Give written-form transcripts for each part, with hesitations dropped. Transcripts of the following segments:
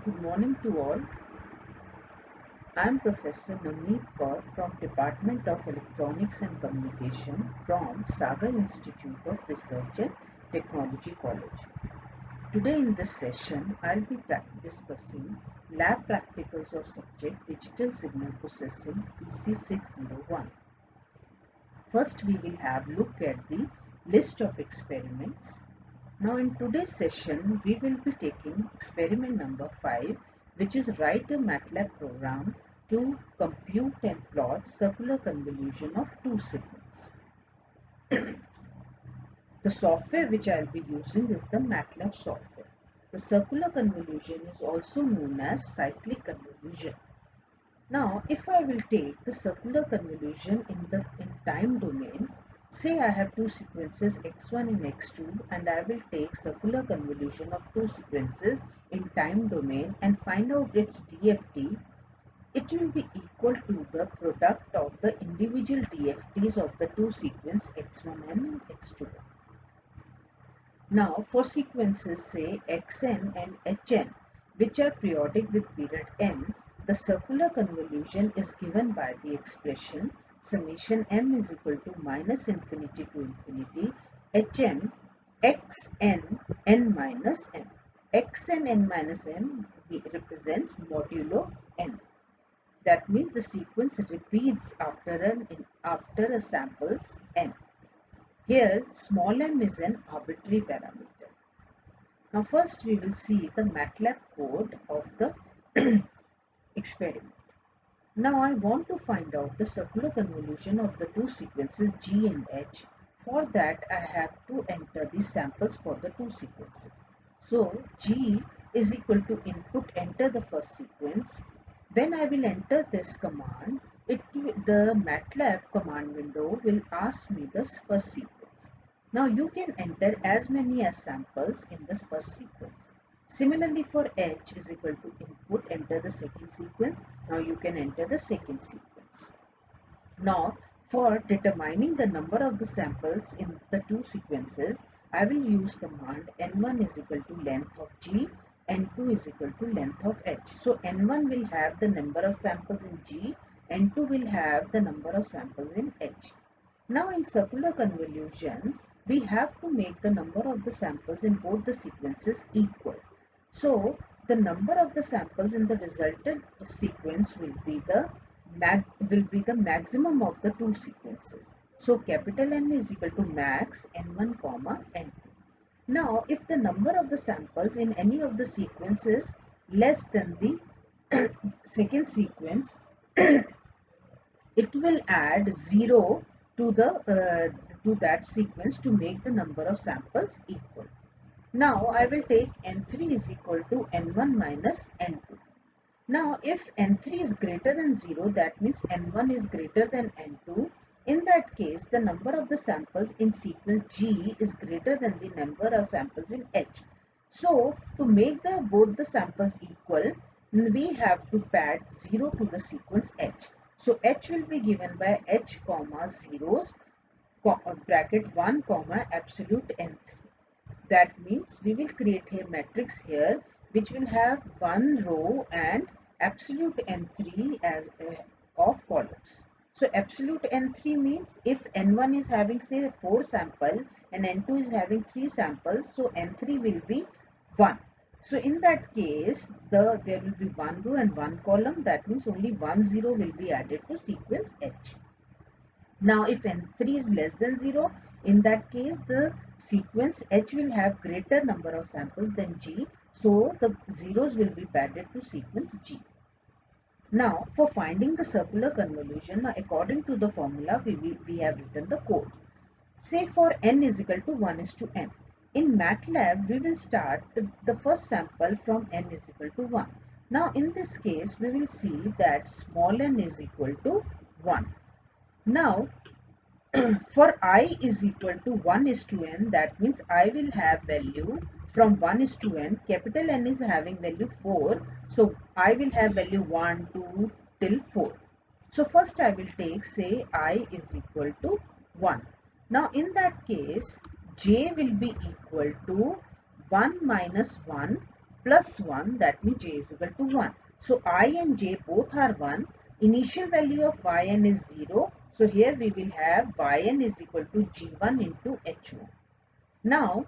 Good morning to all. I am Professor NAVNEET KAUR from Department of Electronics and Communication from Sagar Institute of Research and Technology College. Today in this session, I will be discussing lab practicals of subject Digital Signal Processing EC601. First, we will have a look at the list of experiments. Now in today's session, we will be taking experiment number 5, which is write a Matlab program to compute and plot circular convolution of two signals. The software which I will be using is the Matlab software. The circular convolution is also known as cyclic convolution. Now, if I will take the circular convolution in time domain, say I have two sequences x1 and x2 and I will take circular convolution of two sequences in time domain and find out its DFT, it will be equal to the product of the individual DFTs of the two sequences x1n and x2. Now for sequences say xn and hn, which are periodic with period n, the circular convolution is given by the expression summation m is equal to minus infinity to infinity hm xn n minus m. Xn n minus m represents modulo n. That means the sequence repeats after a samples n. Here small m is an arbitrary parameter. Now first we will see the Matlab code of the experiment. Now I want to find out the circular convolution of the two sequences G and H. For that I have to enter the samples for the two sequences. So G is equal to input enter the first sequence. When I will enter this command, the Matlab command window will ask me this first sequence. Now you can enter as many as samples in this first sequence. Similarly for H is equal to input enter the second sequence. Now you can enter the second sequence. Now for determining the number of the samples in the two sequences, I will use command n1 is equal to length of G, n2 is equal to length of H. So n1 will have the number of samples in G, n2 will have the number of samples in H. Now in circular convolution, we have to make the number of the samples in both the sequences equal. So the number of the samples in the resultant sequence will be the maximum of the two sequences. So capital N is equal to max n1 comma n2. Now if the number of the samples in any of the sequences less than the second sequence, it will add 0 to that sequence to make the number of samples equal. Now I will take n3 is equal to n1 minus n2. Now if n3 is greater than 0, that means n1 is greater than n2. In that case, the number of the samples in sequence G is greater than the number of samples in H. So to make both the samples equal, we have to add 0 to the sequence H. So H will be given by H comma zeros bracket 1 comma absolute n3. That means we will create a matrix here which will have one row and absolute n3 as of columns. So absolute n3 means if n1 is having say 4 sample and n2 is having 3 samples, so n3 will be 1. So in that case, there will be one row and one column. That means only 1 0 will be added to sequence H. Now if n3 is less than 0, in that case the sequence H will have greater number of samples than G, so the zeros will be added to sequence G. Now for finding the circular convolution, according to the formula we have written the code. Say for n is equal to 1 is to n. In Matlab we will start the first sample from n is equal to 1. Now in this case we will see that small n is equal to 1. Now for I is equal to 1 is to n, that means I will have value from 1 is to n. Capital N is having value 4. So I will have value 1, 2 till 4. So first I will take say I is equal to 1. Now in that case J will be equal to 1 minus 1 plus 1, that means j is equal to 1. So I and j both are 1. Initial value of yn is 0. So here we will have yn is equal to g1 into h1. Now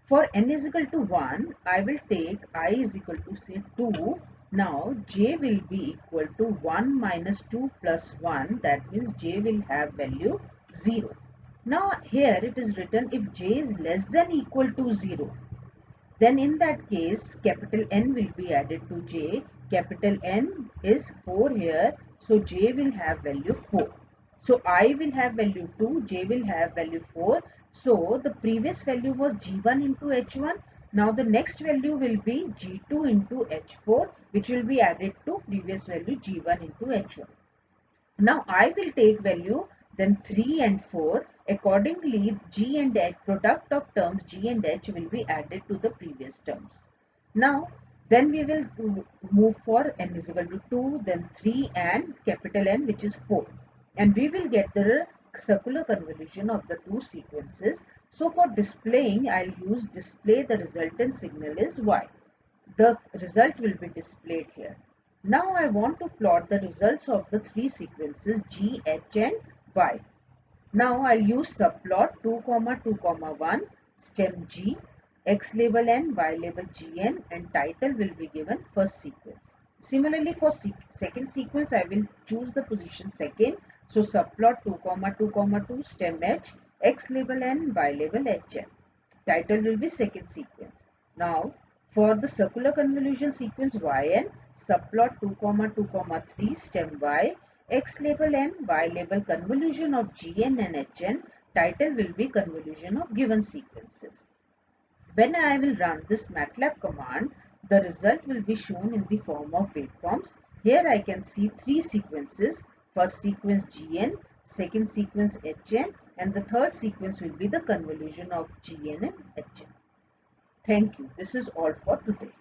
for n is equal to 1, I will take I is equal to say 2. Now j will be equal to 1 minus 2 plus 1. That means j will have value 0. Now here it is written if j is less than equal to 0. Then in that case capital N will be added to j. Capital N is 4 here. So j will have value 4. So I will have value 2, j will have value 4. So the previous value was g1 into h1. Now the next value will be g2 into h4, which will be added to previous value g1 into h1. Now I will take value then 3 and 4. Accordingly, g and h, product of terms g and h will be added to the previous terms. Now then we will move for n is equal to 2, then 3 and capital N, which is 4. And we will get the circular convolution of the two sequences. So for displaying, I'll use display the resultant signal is y. The result will be displayed here. Now I want to plot the results of the three sequences G, H and Y. Now I'll use subplot 2, 2, 1, stem G, X label N, Y label Gn, and title will be given first sequence. Similarly for second sequence, I will choose the position second. So subplot 2, 2, 2, stem H, X label N, Y label Hn. Title will be second sequence. Now for the circular convolution sequence Yn, subplot 2, 2, 3, stem Y, X label N, Y label convolution of Gn and Hn, title will be convolution of given sequences. When I will run this Matlab command, the result will be shown in the form of waveforms. Here I can see three sequences. First sequence Gn, second sequence Hn, and the third sequence will be the convolution of Gn and Hn. Thank you. This is all for today.